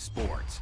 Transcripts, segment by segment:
Sports.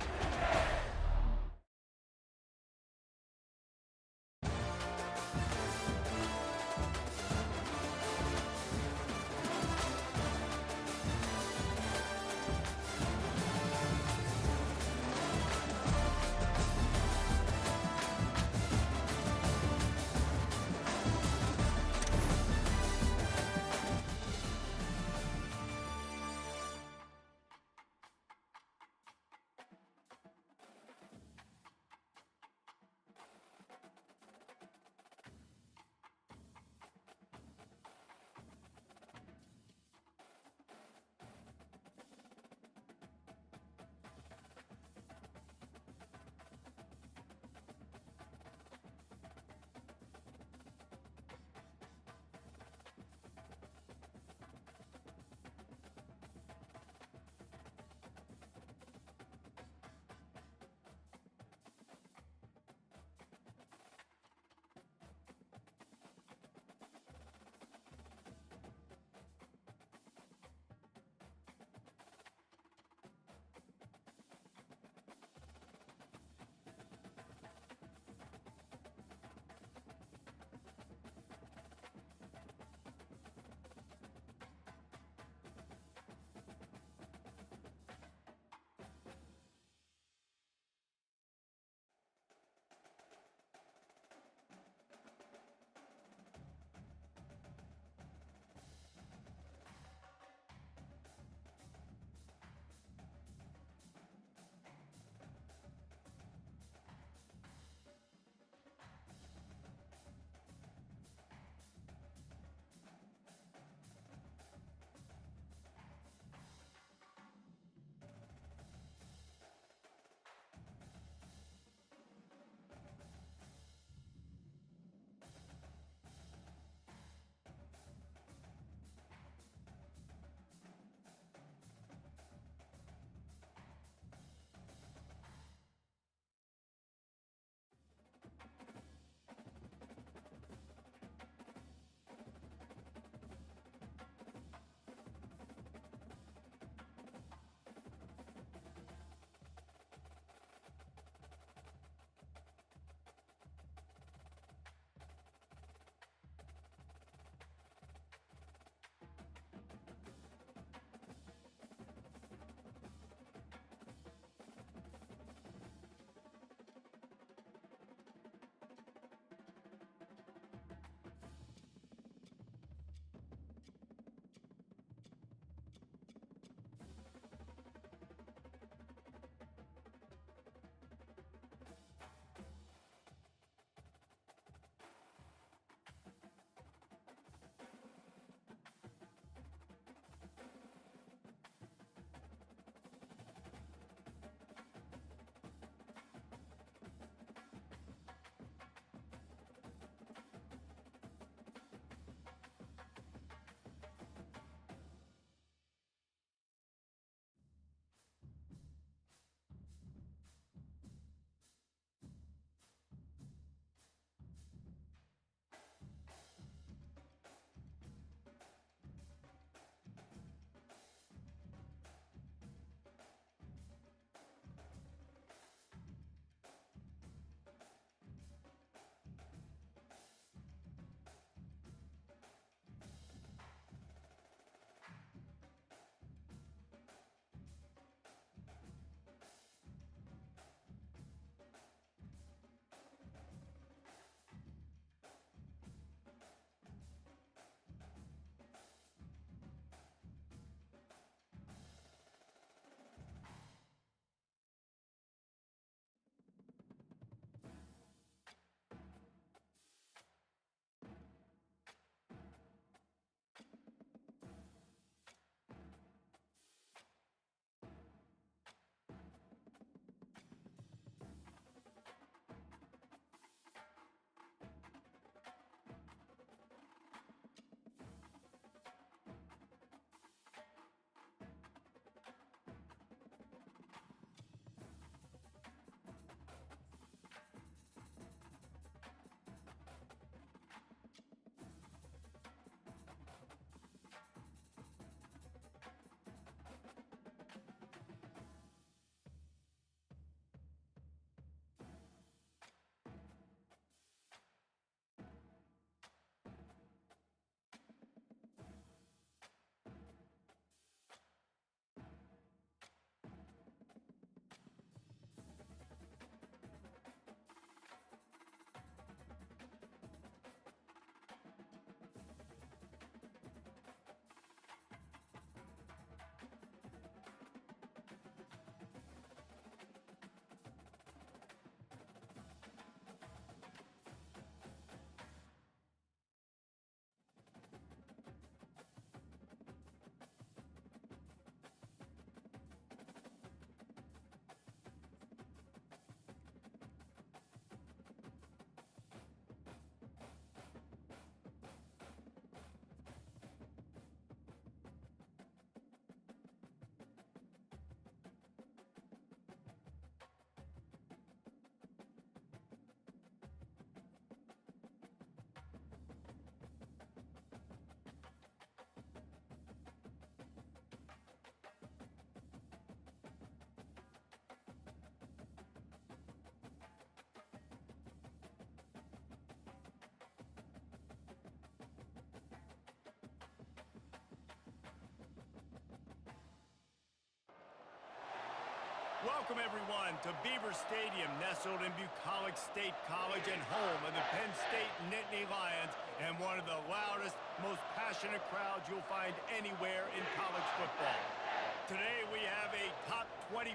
Welcome, everyone, to Beaver Stadium, nestled in Bucolic State College and home of the Penn State Nittany Lions, and one of the loudest, most passionate crowds you'll find anywhere in college football. Today, we have a top 25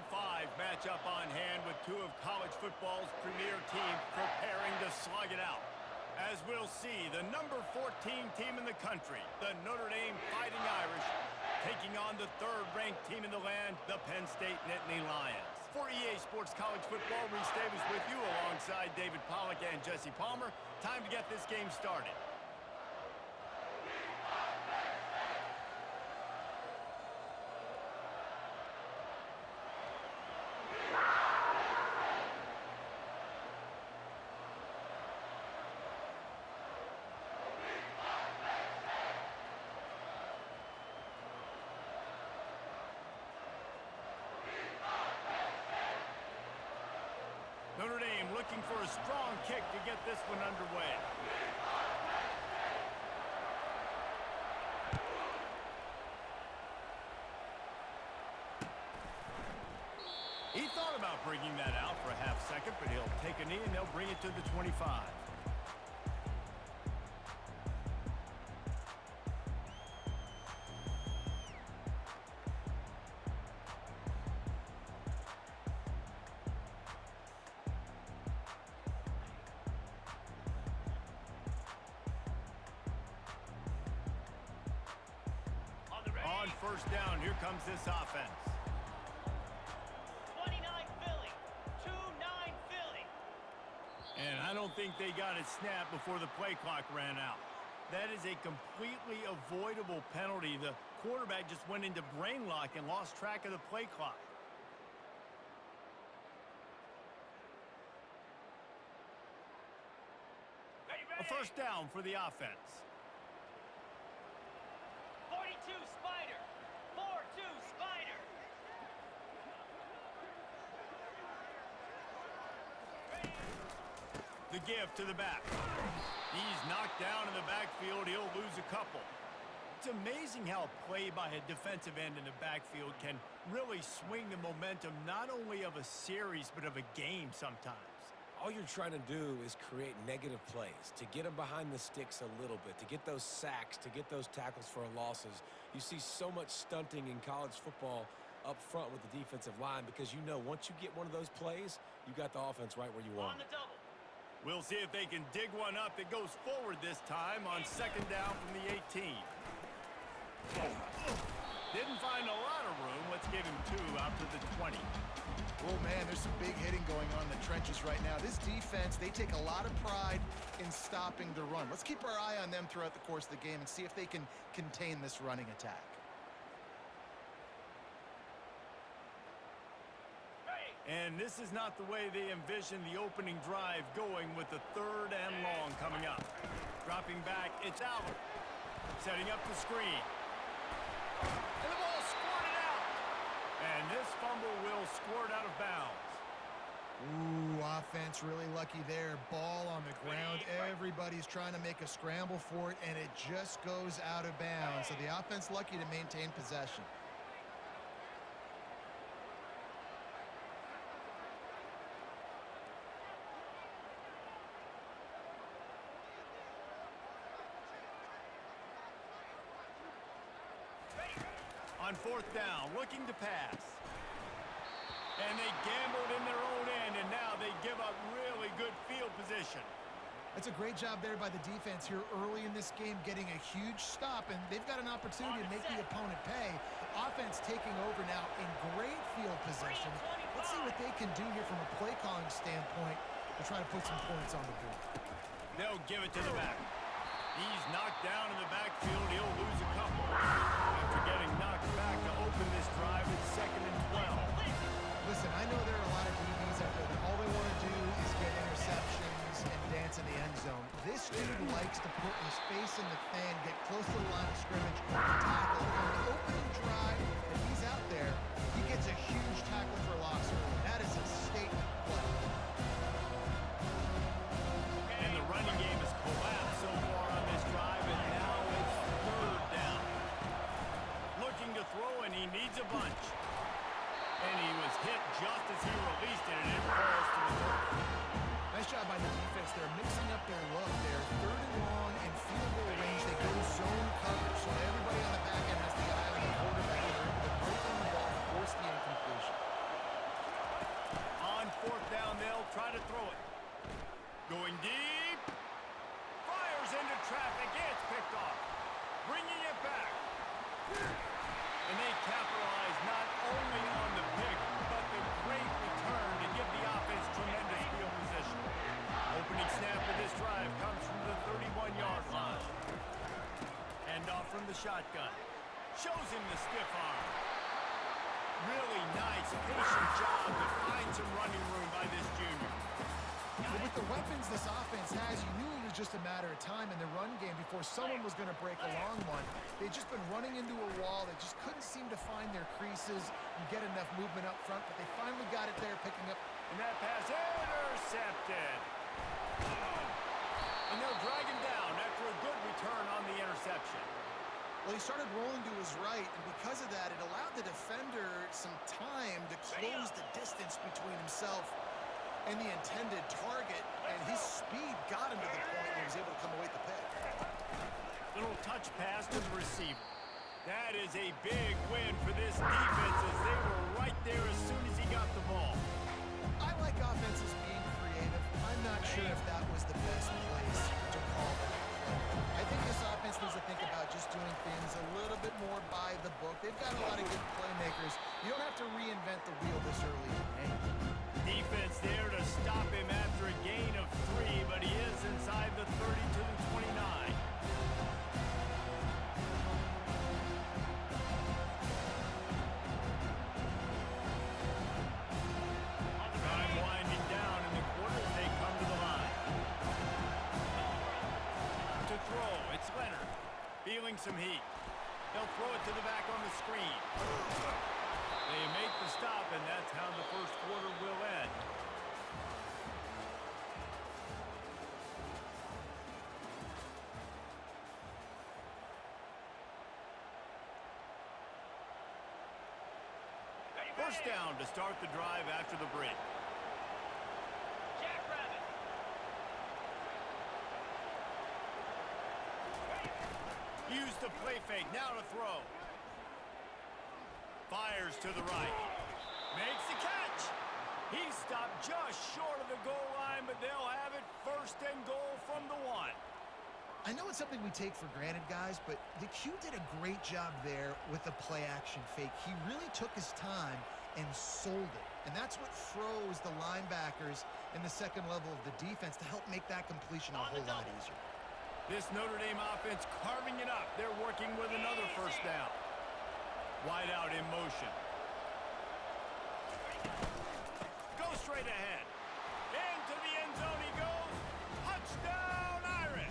matchup on hand with two of college football's premier teams preparing to slug it out. As we'll see, the number 14 team in the country, the Notre Dame Fighting Irish, taking on the third-ranked team in the land, the Penn State Nittany Lions. For EA Sports College Football, Reese Davis with you alongside David Pollack and Jesse Palmer. Time to get this game started. Notre Dame looking for a strong kick to get this one underway. He thought about bringing that out for a half second, but he'll take a knee and they'll bring it to the 25. On first down, here comes this offense. 29 Philly, 2-9 Philly. And I don't think they got it snapped before the play clock ran out. That is a completely avoidable penalty. The quarterback just went into brain lock and lost track of the play clock. A first down for the offense. 42 Spider, 4-2 Spider. The give to the back. He's knocked down in the backfield. He'll lose a couple. It's amazing how a play by a defensive end in the backfield can really swing the momentum not only of a series but of a game sometimes. All you're trying to do is create negative plays, to get them behind the sticks a little bit, to get those sacks, to get those tackles for losses. You see so much stunting in college football up front with the defensive line because you know once you get one of those plays, you got the offense right where you want. On the double. We'll see if they can dig one up that goes forward this time on second down from the 18. Didn't find a lot of room. Let's give him two out to the 20. Oh, man, there's some big hitting going on in the trenches right now. This defense, they take a lot of pride in stopping the run. Let's keep our eye on them throughout the course of the game and see if they can contain this running attack. And this is not the way they envision the opening drive going with the third and long coming up. Dropping back, it's Allen. Setting up the screen. And the ball squirted out. And this fumble will squirt out of bounds. Ooh, offense really lucky there. Ball on the ground. Everybody's trying to make a scramble for it, and it just goes out of bounds. So the offense lucky to maintain possession. On fourth down, looking to pass. And they gambled in their own end, and now they give up really good field position. That's a great job there by the defense here early in this game, getting a huge stop, and they've got an opportunity to make the opponent pay. Offense taking over now in great field position. Let's see what they can do here from a play calling standpoint to try to put some points on the board. They'll give it to the back. He's knocked down in the backfield. He'll lose a couple. After getting knocked back to open this drive, it's second and 12. Listen, I know there are a lot of DBs out there that all they want to do is get interceptions and dance in the end zone. This dude likes to put his face in the fan, get close to the line of scrimmage, and tackle. On the opening drive, if he's out there, he gets a huge tackle for loss early. That is a statement play. And the running game has collapsed so far on this drive, and now it's third down. Looking to throw, and he needs a bunch. And he was hit just as he And they capitalize not only on the pick, but the great return to give the offense tremendous field position. Opening snap of this drive comes from the 31-yard line. Hand off from the shotgun. Shows him the stiff arm. Really nice, patient job to find some running room by this junior. But with the weapons this offense has, you knew it was just a matter of time in the run game before someone was going to break a long one. They'd just been running into a wall. They just couldn't seem to find their creases and get enough movement up front, but they finally got it there, picking up. And that pass intercepted. And they'll drag him down after a good return on the interception. Well, he started rolling to his right, and because of that, it allowed the defender some time to close the distance between himself and the intended target, and his speed got him to the point where he was able to come away with the pick. Little touch pass to the receiver. That is a big win for this defense as they were right there as soon as he got the ball. I like offenses being creative. I'm not sure if that was the best place to call that play. I think this offense needs to think about just doing things a little bit more by the book. They've got a lot of good playmakers. You don't have to reinvent the wheel this early in the game. Defense there to stop him after a gain of 3, but he is inside the 30 to the 29. Time winding down in the quarter as they come to the line. To throw, it's Leonard. Feeling some heat. They'll throw it to the back on the screen. They make the stop, and that's how the first quarter will end. First down to start the drive after the break. Jackrabbit. Use the play fake, now to throw. Fires to the right. Makes the catch. He stopped just short of the goal line, but they'll have it first and goal from the 1. I know it's something we take for granted, guys, but the Q did a great job there with the play-action fake. He really took his time and sold it. And that's what froze the linebackers in the second level of the defense to help make that completion a whole lot easier. This Notre Dame offense carving it up. They're working with another first down. Wide out in motion. Go straight ahead. Into the end zone he goes. Touchdown, Irish.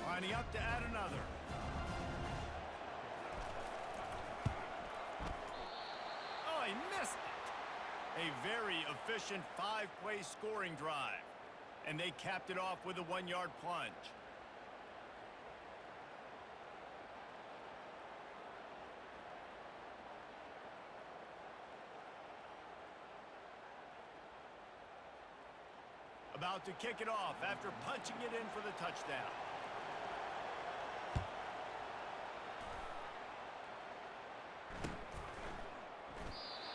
Lining up to add another. Oh, he missed it. A very efficient 5-play scoring drive. And they capped it off with a 1-yard plunge. About to kick it off after punching it in for the touchdown.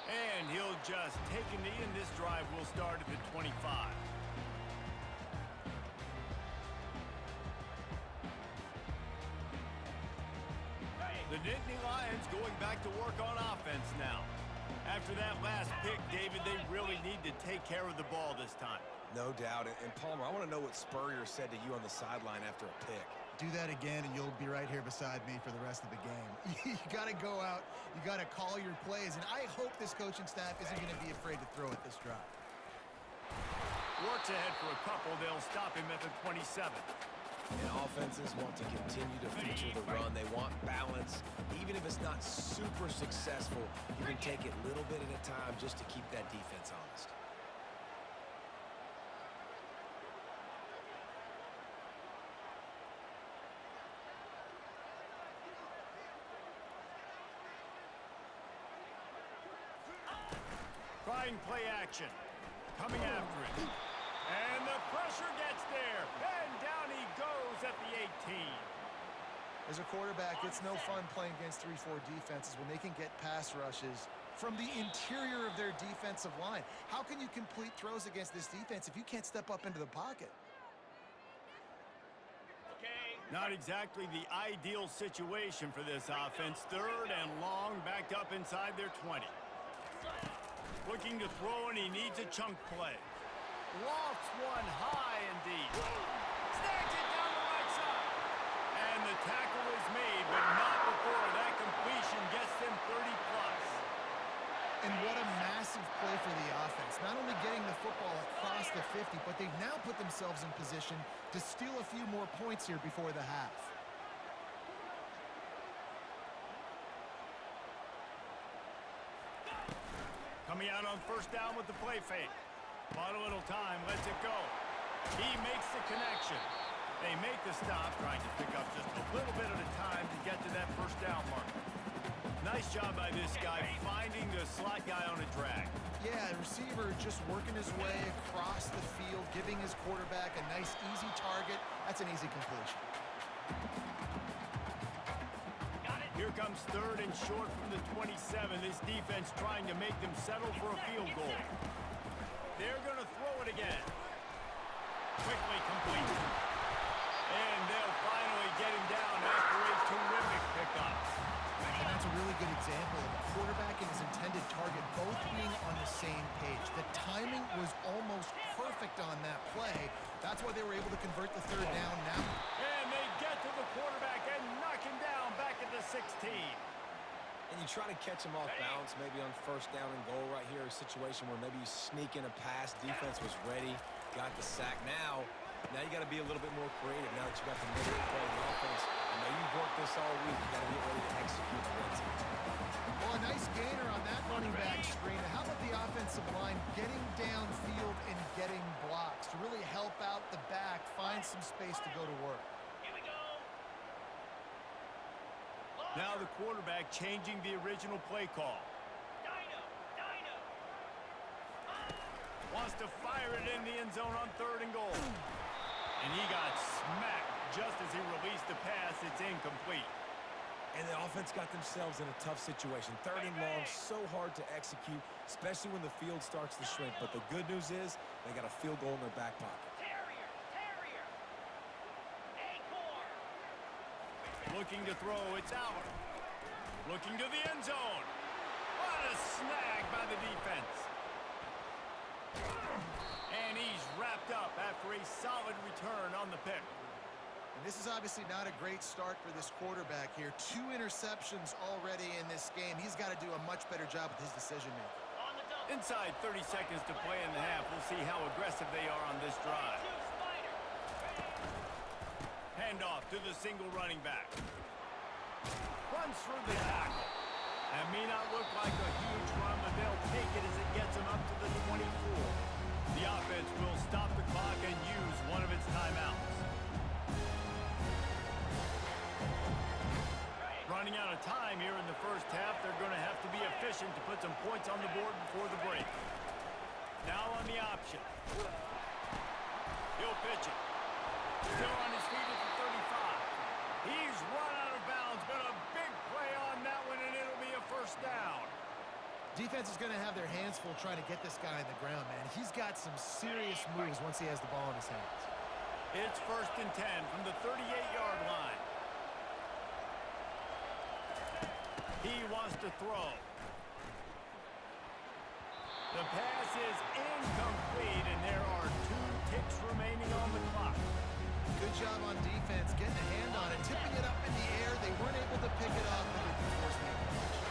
And he'll just take a knee, and this drive will start at the 25. The Nittany Lions going back to work on offense now. After that last pick, David, they really need to take care of the ball this time. No doubt. And Palmer, I want to know what Spurrier said to you on the sideline after a pick. Do that again, and you'll be right here beside me for the rest of the game. You got to go out. You got to call your plays, and I hope this coaching staff isn't going to be afraid to throw at this drive. Works ahead for a couple. They'll stop him at the 27. And offenses want to continue to feature the run. They want balance. Even if it's not super successful, you can take it little bit at a time just to keep that defense honest. Trying play action. Coming after it. And the pressure gets there. And down he goes at the As a quarterback, it's no fun playing against 3-4 defenses when they can get pass rushes from the interior of their defensive line. How can you complete throws against this defense if you can't step up into the pocket? Not exactly the ideal situation for this offense. 3rd and long, backed up inside their 20. Looking to throw, and he needs a chunk play. Lofts one high and deep. Snags it down the right side. And the tackle is made, but not before that completion gets them 30-plus. And what a massive play for the offense. Not only getting the football across the 50, but they've now put themselves in position to steal a few more points here before the half. Coming out on 1st down with the play fake. Bought a little time, lets it go. He makes the connection. They make the stop, trying to pick up just a little bit at a time to get to that 1st down mark. Nice job by this guy finding the slot guy on a drag. Yeah, the receiver just working his way across the field, giving his quarterback a nice, easy target. That's an easy completion. Here comes 3rd and short from the 27. This defense trying to make them settle for a field goal. They're going to throw it again. Quickly complete. And they'll finally get him down after a terrific pickup. And that's a really good example of a quarterback and his intended target both being on the same page. The timing was almost perfect on that play. That's why they were able to convert the 3rd down now. And they get to the quarterback and knock him down back at the 16. And you try to catch him off balance, maybe on 1st down and goal right here, a situation where maybe you sneak in a pass, defense was ready, got the sack. Now you got to be a little bit more creative now that you got the middle play of the offense. I know you've worked this all week. You got to get ready to execute the red zone. Well, a nice gainer on that running back screen. How about the offensive line getting downfield and getting blocks to really help out the back, find some space to go to work? Now the quarterback changing the original play call. Wants to fire it in the end zone on 3rd and goal. And he got smacked just as he released the pass. It's incomplete. And the offense got themselves in a tough situation. 3rd and long, so hard to execute, especially when the field starts to shrink. But the good news is they got a field goal in their back pocket. Looking to throw, it's out. Looking to the end zone. What a snag by the defense. And he's wrapped up after a solid return on the pick. And this is obviously not a great start for this quarterback here. 2 interceptions already in this game. He's got to do a much better job with his decision-making. Inside 30 seconds to play in the half. We'll see how aggressive they are on this drive. Handoff to the single running back. Runs through the tackle. That may not look like a huge run, but they'll take it as it gets them up to the 24. The offense will stop the clock and use one of its timeouts. Running out of time here in the 1st half. They're going to have to be efficient to put some points on the board before the break. Now on the option. He'll pitch it. Still on his feet at the 35. He's run out of bounds, but a big play on that one, and it'll be a 1st down. Defense is going to have their hands full trying to get this guy on the ground, man. He's got some serious moves once he has the ball in his hands. It's 1st and 10 from the 38-yard line. He wants to throw. The pass is incomplete, and there are 2 ticks remaining on the clock. Good job on defense, getting a hand on it, tipping it up in the air. They weren't able to pick it up, but they did force the incompletion.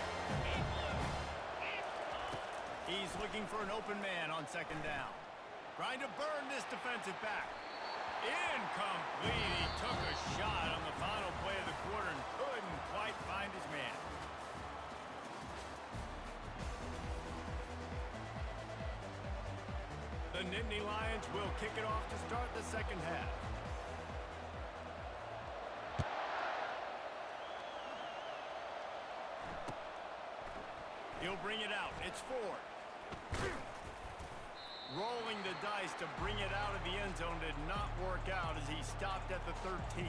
He's looking for an open man on 2nd down. Trying to burn this defensive back. Incomplete. He took a shot on the final play of the quarter and couldn't quite find his man. The Nittany Lions will kick it off to start the 2nd half. He'll bring it out. It's 4. Rolling the dice to bring it out of the end zone did not work out as he stopped at the 13.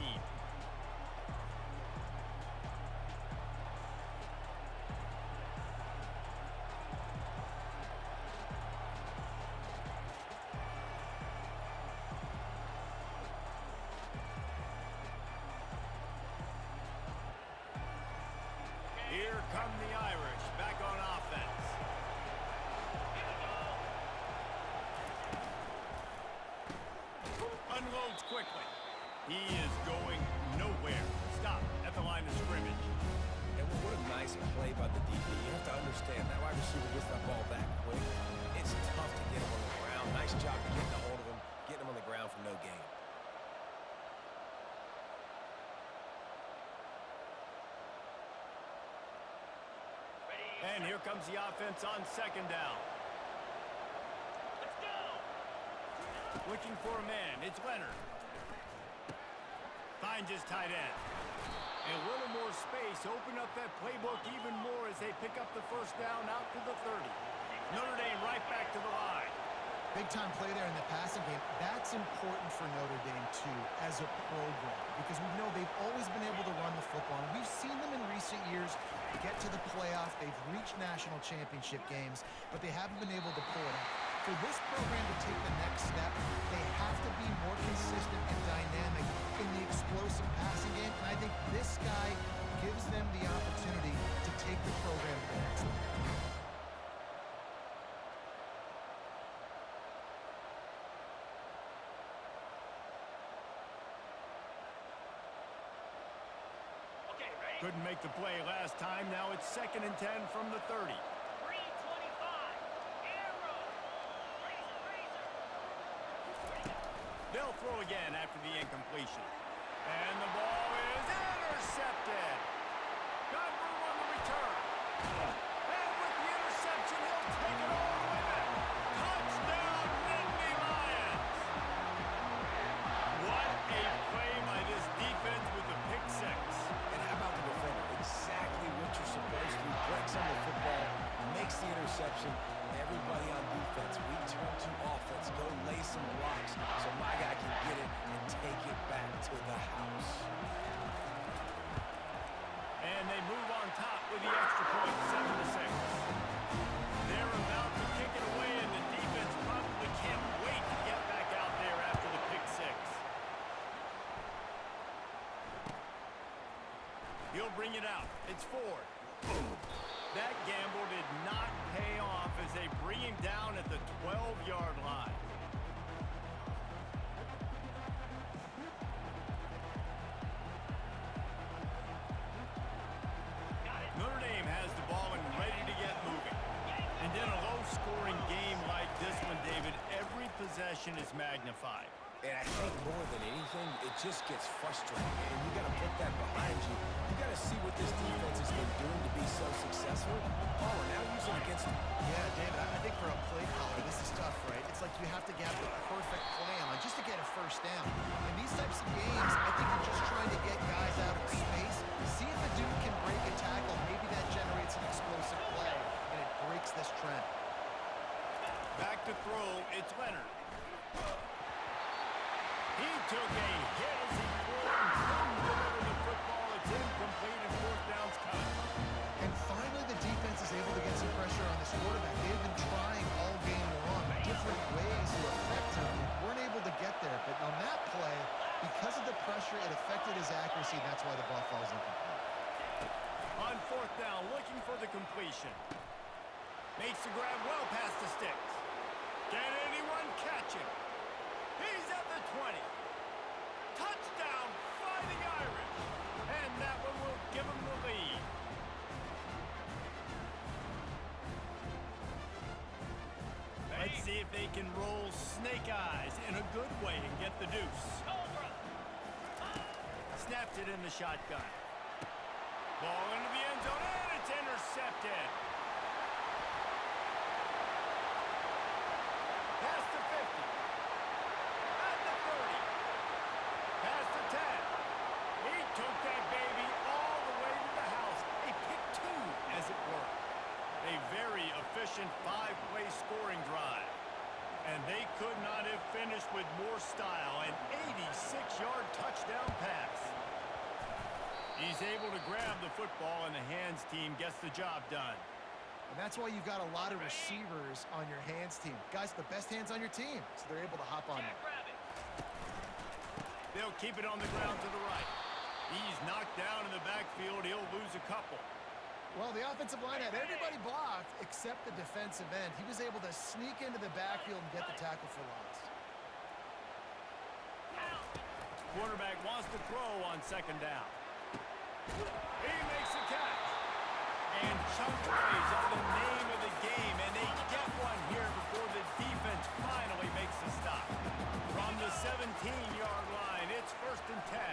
unloads quickly. He is going nowhere. Stop at the line of scrimmage. And what a nice play by the DB. You have to understand, that wide receiver gets that ball that quick. It's tough to get him on the ground. Nice job getting a hold of him, getting him on the ground for no gain. And here comes the offense on second down. Let's go. Looking for a man. It's Leonard. Finds his tight end. A little more space. Open up that playbook even more as they pick up the first down out to the 30. Notre Dame right back to the line. Big-time play there in the passing game. That's important for Notre Dame, too, as a program, because we know they've always been able to run the football. And we've seen them in recent years get to the playoff. They've reached national championship games, but they haven't been able to pull it out. For this program to take the next step, they have to be more consistent and dynamic in the explosive passing game. And I think this guy gives them the opportunity to take the program to the next level. Okay, ready? Couldn't make the play last time. Now it's 2nd and 10 from the 30. 325. Arrow. Razor. They'll throw again after the incompletion. And the ball is intercepted. Got room on the return. And with the interception, he'll take it all with him. Touchdown, Nittany Lions. What a play by this defense with the pick six. And how about the defender? Exactly what you're supposed to do. Breaks on the football, makes the interception. Everybody on defense, we turn to offense. Go lay some blocks so my guy can get it and take it back to the house. And they move on top with the extra point, 7-6. They're about to kick it away, and the defense probably can't wait to get back out there after the pick six. He'll bring it out. It's Ford. That gamble did not pay off as they bring him down at the 12-yard line. Notre Dame has the ball and ready to get moving. And in a low-scoring game like this one, David, every possession is magnified. And I think more than anything, it just gets frustrating. And you got to put that behind you. You got to see what this defense has been doing to be so successful. Oh, and now use it against them. Yeah, David, I think for a play caller, this is tough, right? It's like you have to get the perfect play on just to get a first down. In these types of games, I think you're just trying to get guys out of space, see if a dude can break a tackle. Maybe that generates an explosive play, and it breaks this trend. Back to throw, it's Leonard. He took a hit as he threw and couldn't deliver the football. It's incomplete and fourth down's cut. And finally, the defense is able to get some pressure on this quarterback. They've been trying all game long, different ways to affect him. Weren't able to get there, but on that play, because of the pressure, it affected his accuracy. That's why the ball falls incomplete. On fourth down, looking for the completion. Makes the grab well past the sticks. Can anyone catch him? He's at the 20. Touchdown, Fighting Irish. And that one will give him the lead. Let's see if they can roll snake eyes in a good way and get the deuce. Cobra. Snaps it in the shotgun. Ball into the end zone, and it's intercepted. Past the 50. At the 30. Past the 10. He took that baby all the way to the house. A pick two, as it were. A very efficient five-play scoring drive. And they could not have finished with more style. An 86-yard touchdown pass. He's able to grab the football, and the hands team gets the job done. And that's why you've got a lot of receivers on your hands team. Guys, the best hands on your team, so they're able to hop on it. Jackrabbit. They'll keep it on the ground to the right. He's knocked down in the backfield. He'll lose a couple. Well, the offensive line had everybody blocked except the defensive end. He was able to sneak into the backfield and get the tackle for loss. quarterback wants to throw on second down. He makes the catch. And chunk plays are the name of the game, and they get one here before the defense finally makes the stop. From the 17-yard line, it's 1st and 10.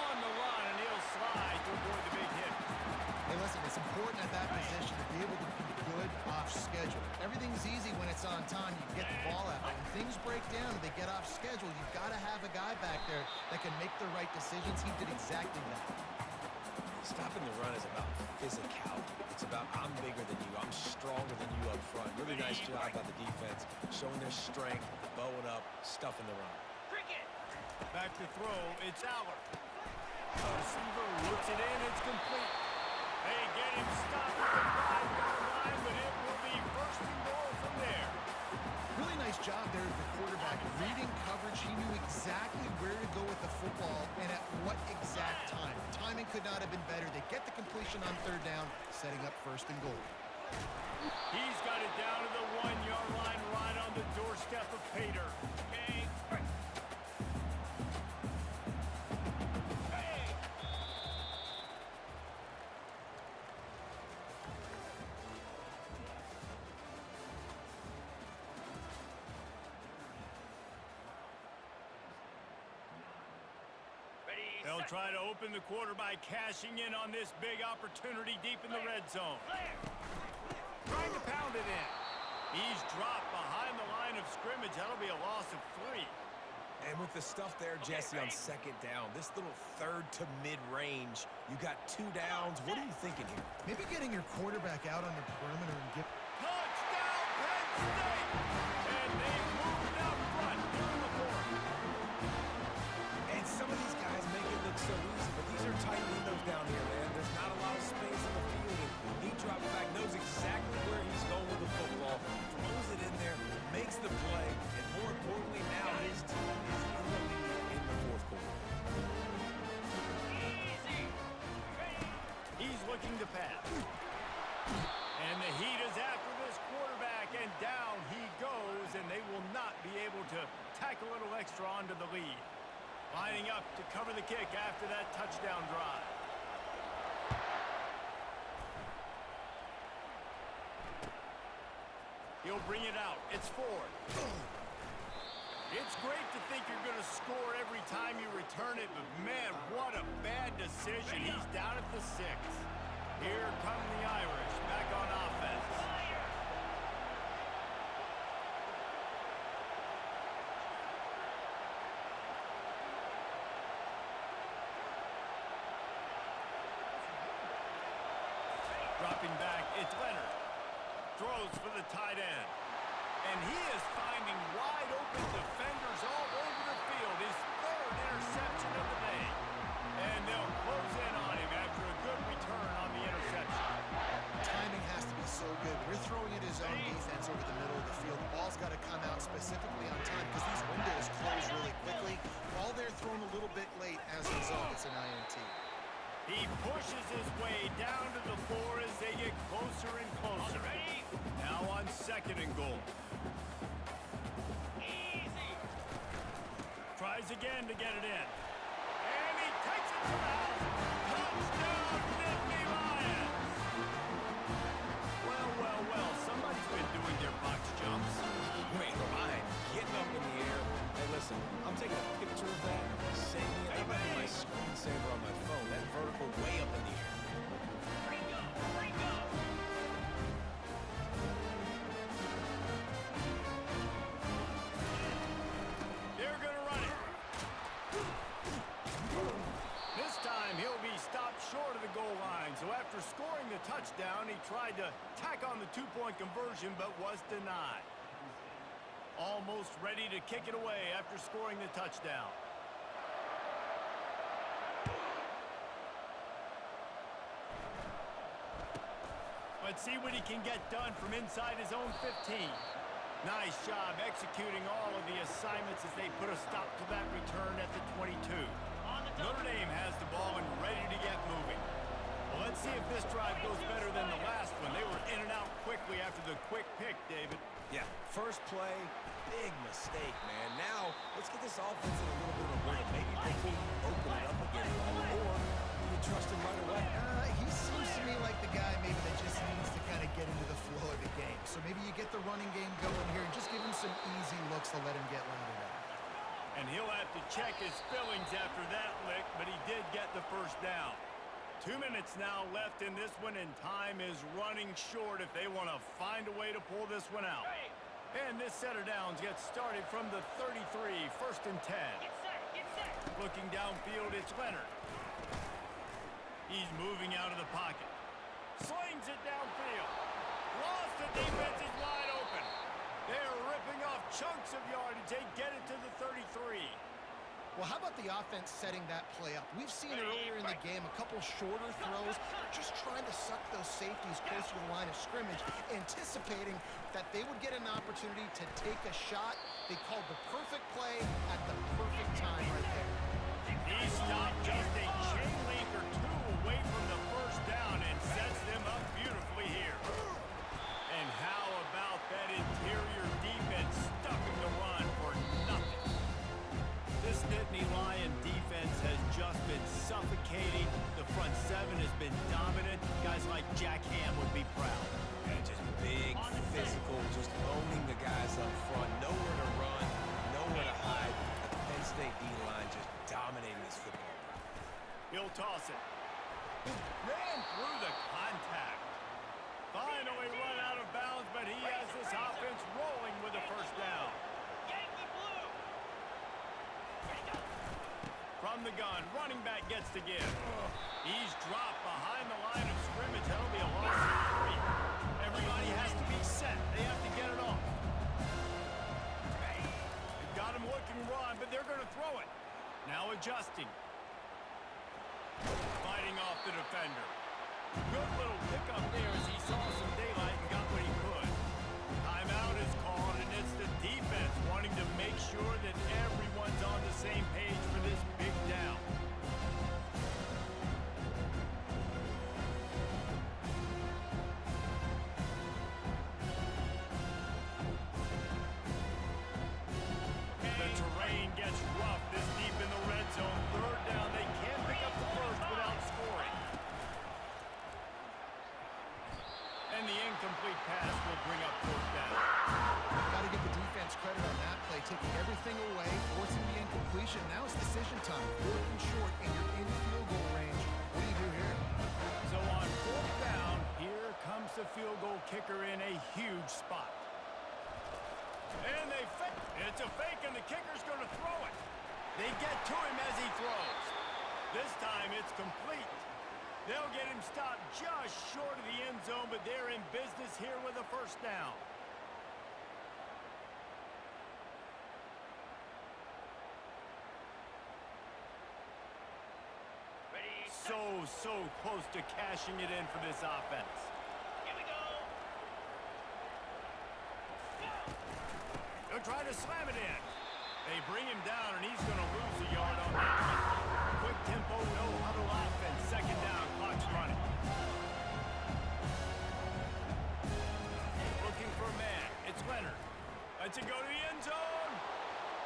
On the run, and he'll slide to avoid the big hit. Hey, listen, it's important at that position to be able to be good off schedule. Everything's easy when it's on time. You get the ball out. But when things break down and they get off schedule, you've got to have a guy back there that can make the right decisions. He did exactly that. Stopping the run is about physicality. It's about I'm bigger than you. I'm stronger than you up front. Really nice job by the defense, showing their strength, bowing up, stuffing the run. Cricket. Back to throw, it's Aller. The receiver looks it in, it's complete. They get him stopped at the 5-yard line, but it will be 1st and goal from there. Really nice job there of the quarterback. Reading coverage, he knew exactly where to go with the football and at what exact time. Timing could not have been better. They get the completion on 3rd down, setting up 1st and goal. He's got it down to the 1-yard line, right on the doorstep of Pater. Okay. Hey. Ready, They'll set, try to open the quarter by cashing in on this big opportunity deep in the red zone. clear. Trying to pound it in. He's dropped behind the line of scrimmage. That'll be a loss of 3. And with the stuff there, Jesse, on 2nd down, this little 3rd to mid-range, you got 2 downs. What are you thinking here? Maybe getting your quarterback out on the perimeter and get... Touchdown, Penn State! And they've moved up front here in the 4th. And some of these guys make it look so easy, but these are tight windows down here, man. There's not a lot of space in the field, and he drops back, knows exactly where he's going with the football, throws it in there, makes the play, and more importantly, now his team is in the lead in the 4th quarter. Easy. Ready. He's looking to pass. And the heat is after this quarterback, and down he goes, and they will not be able to tack a little extra onto the lead. Lining up to cover the kick after that touchdown drive. He'll bring it out. It's 4th. It's great to think you're going to score every time you return it, but man, what a bad decision. He's down at the 6. Here come the Irish back on offense. Fire. Dropping back, it's Leonard. Throws for the tight end. And he is finding wide open defenders all over the field. His 3rd interception of the day. And they'll close in on him after a good return on the interception. Timing has to be so good. You're throwing at his own defense over the middle of the field. The ball's got to come out specifically on time because these windows close really quickly. Ball there thrown a little bit late. As a result, it's an INT. He pushes his way down to the 4 as they get closer and closer. Ready. Now on 2nd and goal. Easy. Tries again to get it in. And he takes it to the house. Touchdown, Nittany Lions! Well, well, well, somebody's been doing their box jumps. Wait, mine, getting up in the air. Hey, listen, I'm taking a picture of that, saving it. I'm putting my screensaver on my phone. That vertical way up in the air. Ringo. Ringo. They're going to run it. This time, he'll be stopped short of the goal line. So after scoring the touchdown, he tried to tack on the 2-point conversion, but was denied. Almost ready to kick it away after scoring the touchdown. Let's see what he can get done from inside his own 15. Nice job executing all of the assignments as they put a stop to that return at the 22. On the Notre Dame has the ball and ready to get moving. Well, let's see if this drive goes better than the last one. They were in and out quickly after the quick pick, David. Yeah, first play, big mistake, man. Now, let's get this offense in a little bit of a rhythm. Maybe before you open it up again, or do you trust him right away? He seems to me like the guy maybe that just needs to kind of get into the flow of the game. So maybe you get the running game going here and just give him some easy looks to let him get loaded up. And he'll have to check his fillings after that lick, but he did get the first down. 2 minutes now left in this one, and time is running short if they want to find a way to pull this one out. And this set of downs gets started from the 33, 1st and 10. Get set, get set. Looking downfield, it's Leonard. He's moving out of the pocket. Slings it downfield. Lost the defense is wide open. They're ripping off chunks of yardage. They get it to the 33. Well, how about the offense setting that play up? We've seen earlier in the game a couple shorter throws, just trying to suck those safeties close to the line of scrimmage, anticipating that they would get an opportunity to take a shot. They called the perfect play at the perfect time right there. He stopped just a chain link or two away from the first down and sets them up beautifully here. And how about that interior defense stuffing the run for nothing? This Nittany Lion defense has just been suffocating. The front seven has been dominant. Guys like Jack Ham would be proud. Yeah, just big, physical, just owning the guys up front. Nowhere to run, nowhere to hide. The Penn State D-line just dominating this football. He'll toss it. Ran through the contact. Finally run out of bounds, but he has this offense rolling with a first down. Yankee blue. Ready, go. From the gun, running back gets to give. He's dropped behind the line of scrimmage. That'll be a loss of 3. Everybody has to be set. They have to get it off. They've got him looking run, but they're going to throw it. Now adjusting. Fighting off the defender. Good little pickup there as he saw some daylight and got what he could. Timeout is called, and it's the defense wanting to make sure that everyone's on the same page for this big down. The terrain gets rough this deep in the red zone. 3rd down, they can't pick up the first without scoring. And the incomplete pass will bring up 4th down. Got to give the defense credit on that play, taking everything away, forcing the incompletion. Now it's decision time. 4th and short, and you're in field goal range. What do you do here? So on 4th down, here comes the field goal kicker in a huge spot. And they fake. It's a fake, and the kicker's going to throw it. They get to him as he throws. This time it's complete. They'll get him stopped just short of the end zone, but they're in business here with a first down. Ready, So close to cashing it in for this offense. here we go. They'll try to slam it in. They bring him down, and he's going to lose a yard on that one. Quick tempo, no huddle offense. 2nd down, clock's running. Looking for a man. It's Leonard. Lets it go to the end zone.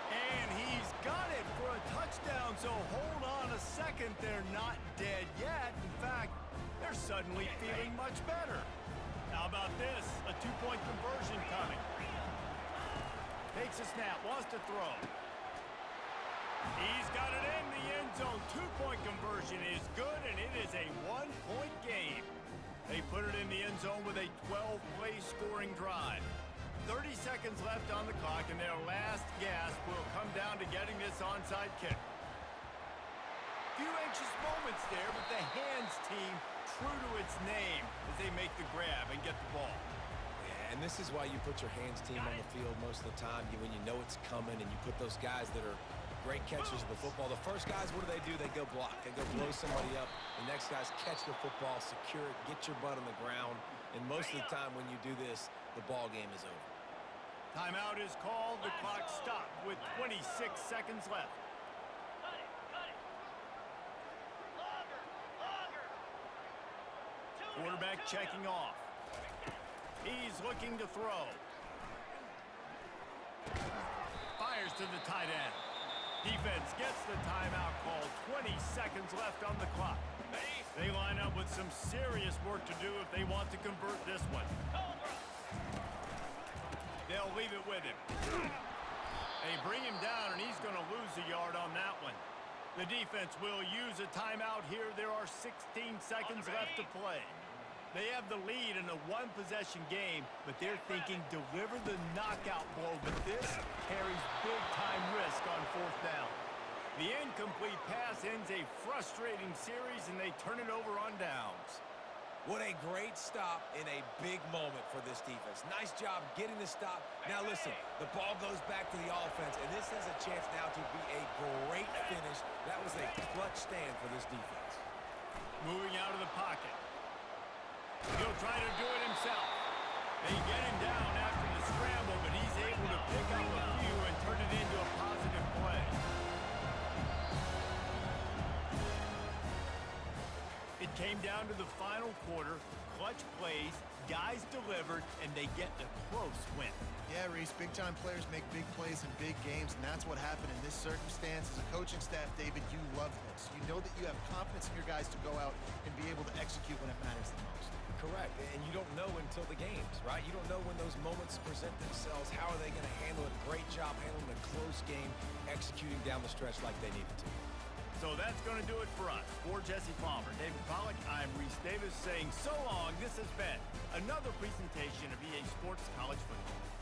And he's got it for a touchdown, so hold on a second. They're not dead yet. In fact, they're suddenly feeling much better. How about this? A 2-point conversion coming. Takes a snap, wants to throw. He's got it in the end zone. 2-point conversion is good, and it is a 1-point game. They put it in the end zone with a 12-play scoring drive. 30 seconds left on the clock, and their last gasp will come down to getting this onside kick. Few anxious moments there, but the hands team true to its name as they make the grab and get the ball. And this is why you put your hands team on the field most of the time, when you know it's coming, and you put those guys that are great catchers of the football. The first guys, what do? They go block. They go blow somebody up. The next guys catch the football, secure it, get your butt on the ground. And most of the time when you do this, the ball game is over. Timeout is called. The clock stopped with 26 seconds left. Cut it, cut it. Longer, longer. Quarterback checking off. He's looking to throw. Fires to the tight end. Defense gets the timeout call. 20 seconds left on the clock. Ready? They line up with some serious work to do if they want to convert this one. Cobra. They'll leave it with him. They bring him down, and he's going to lose a yard on that one. The defense will use a timeout here. There are 16 seconds left to play. They have the lead in a one-possession game, but they're thinking deliver the knockout blow, but this carries big-time risk on fourth down. The incomplete pass ends a frustrating series, and they turn it over on downs. What a great stop in a big moment for this defense. Nice job getting the stop. Now listen, the ball goes back to the offense, and this has a chance now to be a great finish. That was a clutch stand for this defense. Moving out of the pocket. He'll try to do it himself. They get him down after the scramble, but he's able to pick up a few and turn it into a positive play. It came down to the final quarter. Clutch plays, guys delivered, and they get a close win. Yeah, Reese, big-time players make big plays in big games, and that's what happened in this circumstance. As a coaching staff, David, you love this. You know that you have confidence in your guys to go out and be able to execute when it matters the most. Correct, and you don't know until the games, right? You don't know when those moments present themselves. How are they going to handle it? Great job handling a close game, executing down the stretch like they needed to. So that's going to do it for us. For Jesse Palmer, David Pollack, I'm Reese Davis saying so long. This has been another presentation of EA Sports College Football.